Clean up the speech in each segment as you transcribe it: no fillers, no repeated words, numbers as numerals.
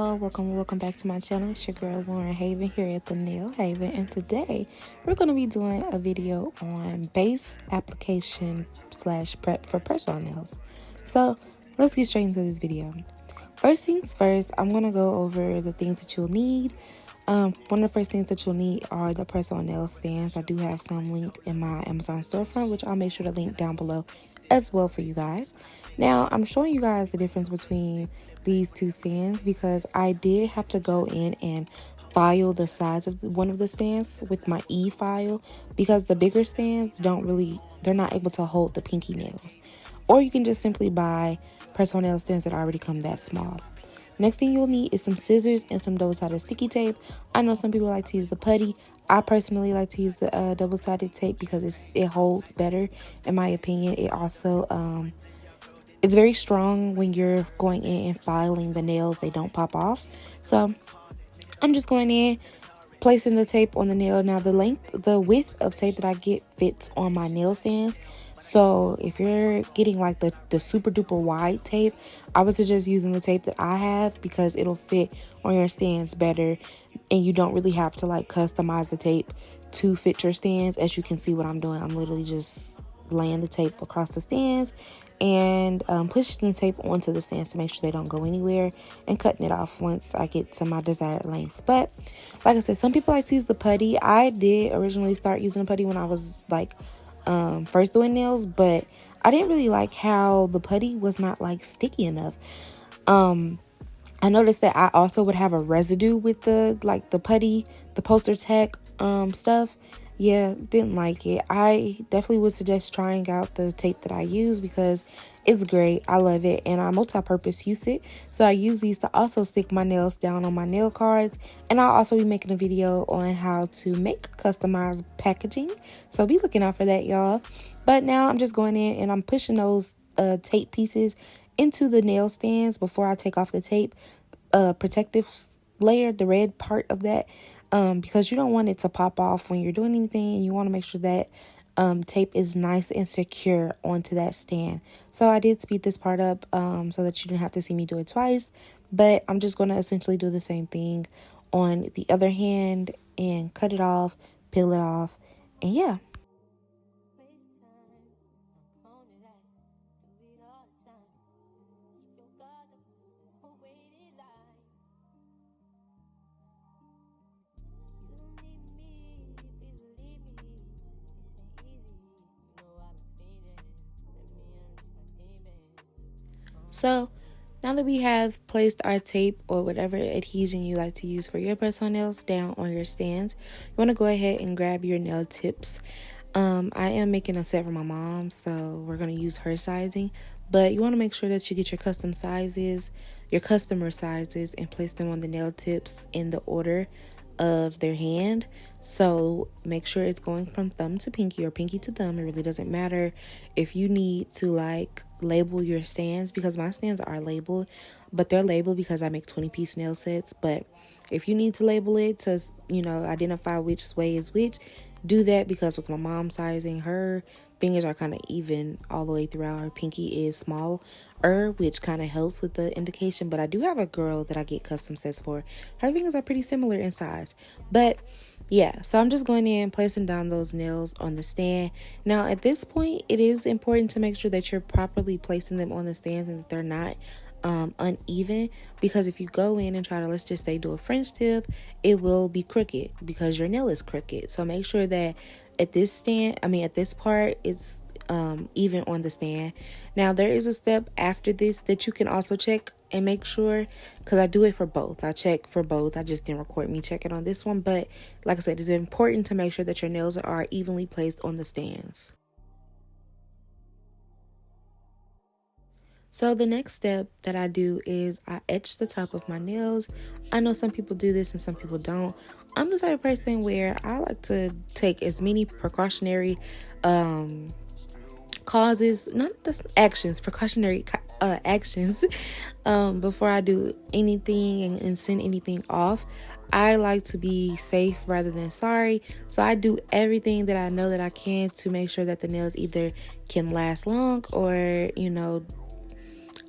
y'all, welcome back to my channel. It's your girl Lauren Haven here at the Nail Haven, and today we're going to be doing a video on base application / prep for press-on nails. So let's get straight into this video. First things first, I'm going to go over the things that you'll need. One of the first things that you'll need are the press-on nail stands. I do have some linked in my Amazon storefront, which I'll make sure to link down below as well for you guys. Now, I'm showing you guys the difference between these two stands because I did have to go in and file the size of one of the stands with my e-file because the bigger stands they're not able to hold the pinky nails. Or you can just simply buy press-on nail stands that already come that small. Next thing you'll need is some scissors and some double-sided sticky tape. I know some people like to use the putty. I personally like to use the double-sided tape because it holds better, in my opinion. It also, it's very strong when you're going in and filing the nails. They don't pop off. So I'm just going in, placing the tape on the nail. Now the width of tape that I get fits on my nail stands. So if you're getting like the super duper wide tape, I would suggest using the tape that I have because it'll fit on your stands better, and you don't really have to like customize the tape to fit your stands. As you can see what I'm doing, I'm literally just laying the tape across the stands and pushing the tape onto the stands to make sure they don't go anywhere, and cutting it off once I get to my desired length. But like I said, some people like to use the putty. I did originally start using the putty when I was like first doing nails, but I didn't really like how the putty was not like sticky enough. I noticed that I also would have a residue with the putty, the poster tack stuff. Yeah, didn't like it. I definitely would suggest trying out the tape that I use because it's great. I love it, and I multi-purpose use it. So I use these to also stick my nails down on my nail cards, and I'll also be making a video on how to make customized packaging. So be looking out for that, y'all. But now I'm just going in and I'm pushing those tape pieces into the nail stands before I take off the tape protective layer, the red part of that. Because you don't want it to pop off when you're doing anything, and you want to make sure that tape is nice and secure onto that stand. So I did speed this part up so that you didn't have to see me do it twice, but I'm just going to essentially do the same thing on the other hand and cut it off, peel it off, and yeah. So now that we have placed our tape or whatever adhesion you like to use for your press-on nails down on your stands, you want to go ahead and grab your nail tips. I am making a set for my mom, so we're going to use her sizing, but you want to make sure that you get your custom sizes, your customer sizes, and place them on the nail tips in the order of their hand. So make sure it's going from thumb to pinky or pinky to thumb. It really doesn't matter if you need to like label your stands, because my stands are labeled, but they're labeled because I make 20-piece nail sets. But if you need to label it to, identify which way is which, do that, because with my mom sizing, her fingers are kind of even all the way throughout. Her pinky is smaller, which kind of helps with the indication. But I do have a girl that I get custom sets for. Her fingers are pretty similar in size. But yeah, so I'm just going in, placing down those nails on the stand. Now at this point, it is important to make sure that you're properly placing them on the stands and that they're not uneven, because if you go in and try to, let's just say, do a French tip, it will be crooked because your nail is crooked. So make sure that at this part, it's even on the stand. Now there is a step after this that you can also check and make sure, because I do it for both. I check for both. I just didn't record me checking on this one, but like I said, it's important to make sure that your nails are evenly placed on the stands. So the next step that I do is I etch the top of my nails. I know some people do this and some people don't. I'm the type of person where I like to take as many precautionary precautionary actions before I do anything and send anything off. I like to be safe rather than sorry. So I do everything that I know that I can to make sure that the nails either can last long or,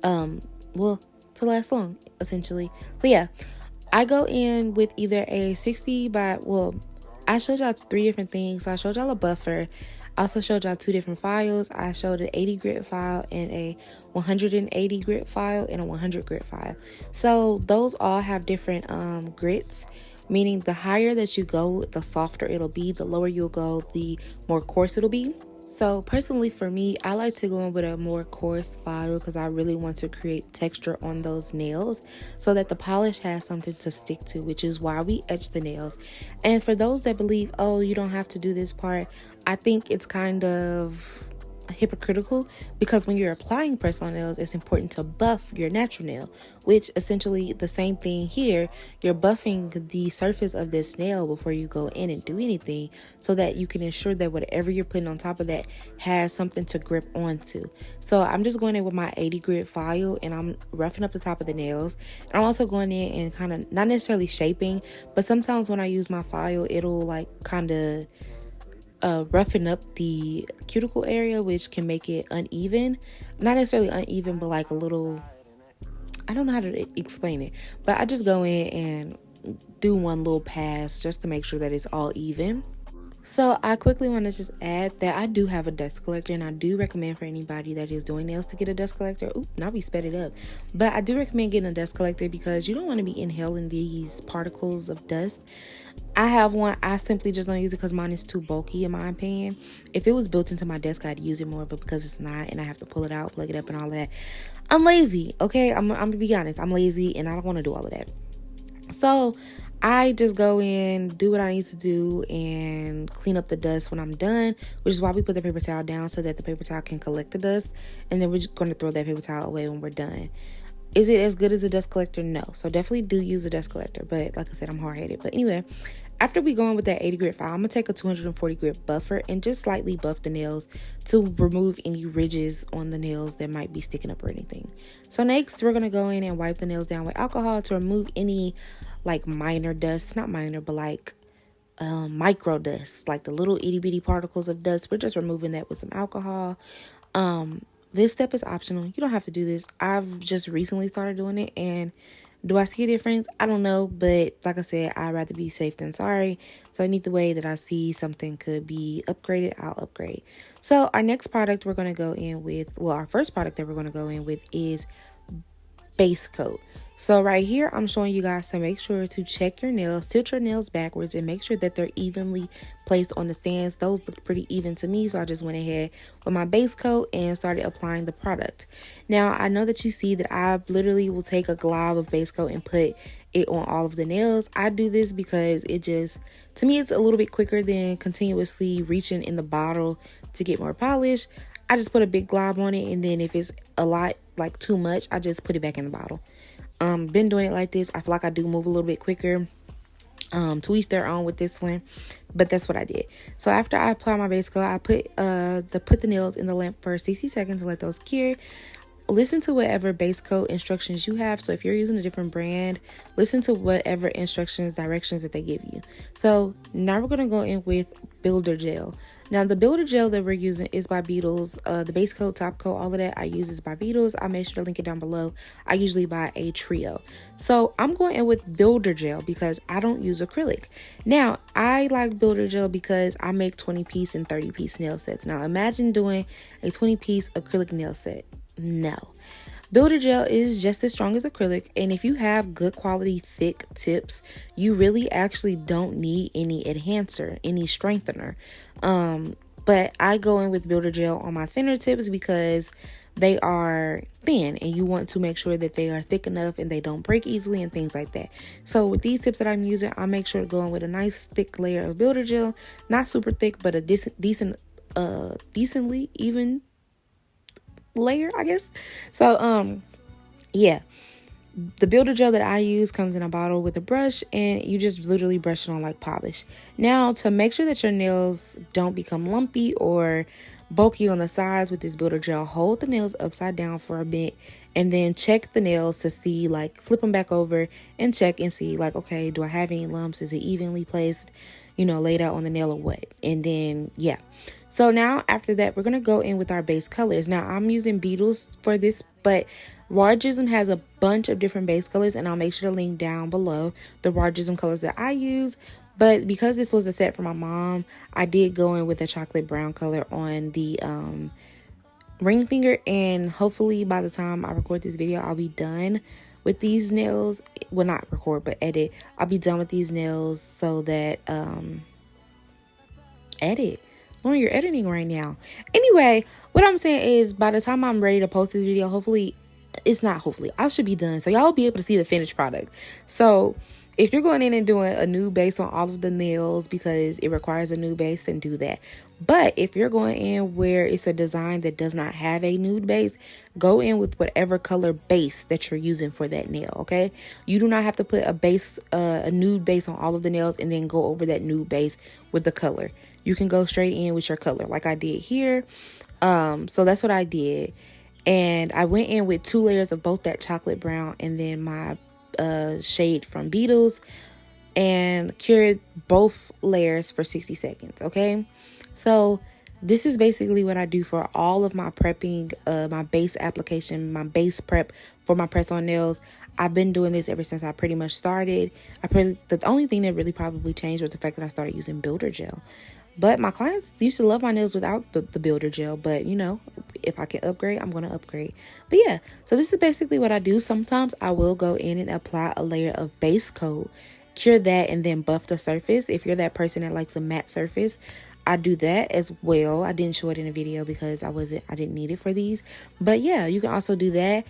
to last long. essentially. So yeah, I go in with either a 60 by, well, I showed y'all 3 different things. So I showed y'all a buffer. I also showed y'all 2 different files. I showed an 80 grit file and a 180 grit file and a 100 grit file. So those all have different grits, meaning the higher that you go, the softer it'll be. The lower you'll go, the more coarse it'll be. So personally for me, I like to go in with a more coarse file because I really want to create texture on those nails so that the polish has something to stick to, which is why we etch the nails. And for those that believe, oh, you don't have to do this part, I think it's kind of hypocritical, because when you're applying press-on nails, it's important to buff your natural nail, which essentially the same thing here. You're buffing the surface of this nail before you go in and do anything, so that you can ensure that whatever you're putting on top of that has something to grip onto. So I'm just going in with my 80 grit file and I'm roughing up the top of the nails. And I'm also going in and kind of not necessarily shaping, but sometimes when I use my file, it'll like kind of roughen up the cuticle area, which can make it uneven. Not necessarily uneven, but like a little, I don't know how to explain it, but I just go in and do one little pass just to make sure that it's all even. So I quickly want to just add that I do have a dust collector, and I do recommend for anybody that is doing nails to get a dust collector. Oop, now we sped it up. But I do recommend getting a dust collector because you don't want to be inhaling these particles of dust. I have one. I simply just don't use it because mine is too bulky in my opinion. If it was built into my desk, I'd use it more, but because it's not and I have to pull it out, plug it up and all of that, I'm lazy, okay? I'm gonna be honest. I'm lazy and I don't want to do all of that. So I just go in, do what I need to do, and clean up the dust when I'm done, which is why we put the paper towel down so that the paper towel can collect the dust. And then we're just going to throw that paper towel away when we're done. Is it as good as a dust collector? No. So definitely do use a dust collector. But like I said, I'm hard-headed. But anyway, after we go in with that 80 grit file, I'm going to take a 240 grit buffer and just slightly buff the nails to remove any ridges on the nails that might be sticking up or anything. So next, we're going to go in and wipe the nails down with alcohol to remove any like minor dust. Not minor, but like micro dust, like the little itty bitty particles of dust. We're just removing that with some alcohol. This step is optional. You don't have to do this. I've just recently started doing it, and do I see a difference? I don't know, but like I said, I'd rather be safe than sorry. So either way that I see something could be upgraded, I'll upgrade. So our next product we're going to go in with, well, our first product that we're going to go in with is base coat. So right here, I'm showing you guys to make sure to check your nails, tilt your nails backwards, and make sure that they're evenly placed on the stands. Those look pretty even to me, so I just went ahead with my base coat and started applying the product. Now, I know that you see that I literally will take a glob of base coat and put it on all of the nails. I do this because it just, to me, it's a little bit quicker than continuously reaching in the bottle to get more polish. I just put a big glob on it, and then if it's a lot, like too much, I just put it back in the bottle. Been doing it like this. I feel like I do move a little bit quicker. To each their own with this one, but that's what I did. So after I apply my base coat, I put the nails in the lamp for 60 seconds to let those cure. Listen to whatever base coat instructions you have. So if you're using a different brand, listen to whatever directions that they give you. So now we're going to go in with builder gel. Now the builder gel that we're using is by Beetles. The base coat, top coat, all of that I use is by Beetles. I'll make sure to link it down below. I usually buy a trio. So I'm going in with builder gel because I don't use acrylic. Now I like builder gel because I make 20-piece and 30-piece nail sets. Now imagine doing a 20-piece acrylic nail set. No. Builder gel is just as strong as acrylic, and if you have good quality thick tips, you really actually don't need any enhancer, any strengthener. But I go in with builder gel on my thinner tips because they are thin and you want to make sure that they are thick enough and they don't break easily and things like that. So with these tips that I'm using, I make sure to go in with a nice thick layer of builder gel, not super thick, but a decently even layer, I guess. So yeah, the builder gel that I use comes in a bottle with a brush, and you just literally brush it on like polish. Now to make sure that your nails don't become lumpy or bulky on the sides with this builder gel, hold the nails upside down for a bit and then check the nails to see, like flip them back over and check and see like, okay, do I have any lumps? Is it evenly placed, laid out on the nail or what? And then yeah, So now after that, we're going to go in with our base colors. Now I'm using Beetles for this, but Raw has a bunch of different base colors, and I'll make sure to link down below the Raw colors that I use. But because this was a set for my mom, I did go in with a chocolate brown color on the ring finger, and hopefully by the time I record this video, I'll be done with these nails. Well, not record, but edit. I'll be done with these nails so that edit. Lauren, you're editing right now. Anyway, what I'm saying is by the time I'm ready to post this video, hopefully, it's not hopefully, I should be done. So y'all will be able to see the finished product. So if you're going in and doing a nude base on all of the nails because it requires a nude base, then do that. But if you're going in where it's a design that does not have a nude base, go in with whatever color base that you're using for that nail, okay? You do not have to put a nude base on all of the nails and then go over that nude base with the color. You can go straight in with your color like I did here. So that's what I did. And I went in with 2 layers of both that chocolate brown and then my shade from Beetles, and cured both layers for 60 seconds, okay? So this is basically what I do for all of my prepping, my base application, my base prep for my press-on nails. I've been doing this ever since I pretty much started. The only thing that really probably changed was the fact that I started using builder gel. But my clients used to love my nails without the builder gel. But, you know, if I can upgrade, I'm going to upgrade. But yeah, so this is basically what I do. Sometimes I will go in and apply a layer of base coat, cure that, and then buff the surface. If you're that person that likes a matte surface, I do that as well. I didn't show it in a video because I didn't need it for these. But yeah, you can also do that.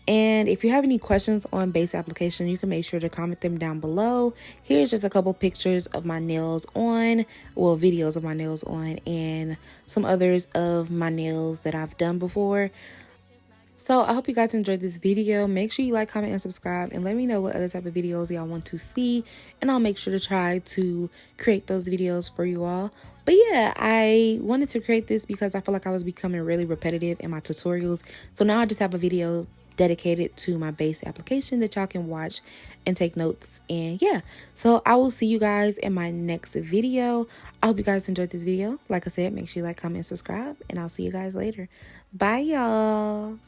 And if you have any questions on base application, you can make sure to comment them down below. Here's just a couple pictures of my nails on, well, videos of my nails on, and some others of my nails that I've done before. So I hope you guys enjoyed this video. Make sure you like, comment, and subscribe, and let me know what other type of videos y'all want to see, and I'll make sure to try to create those videos for you all. But yeah, I wanted to create this because I feel like I was becoming really repetitive in my tutorials. So now I just have a video dedicated to my base application that y'all can watch and take notes. And yeah, so I will see you guys in my next video. I hope you guys enjoyed this video. Like I said, make sure you like, comment, and subscribe, and I'll see you guys later. Bye, y'all.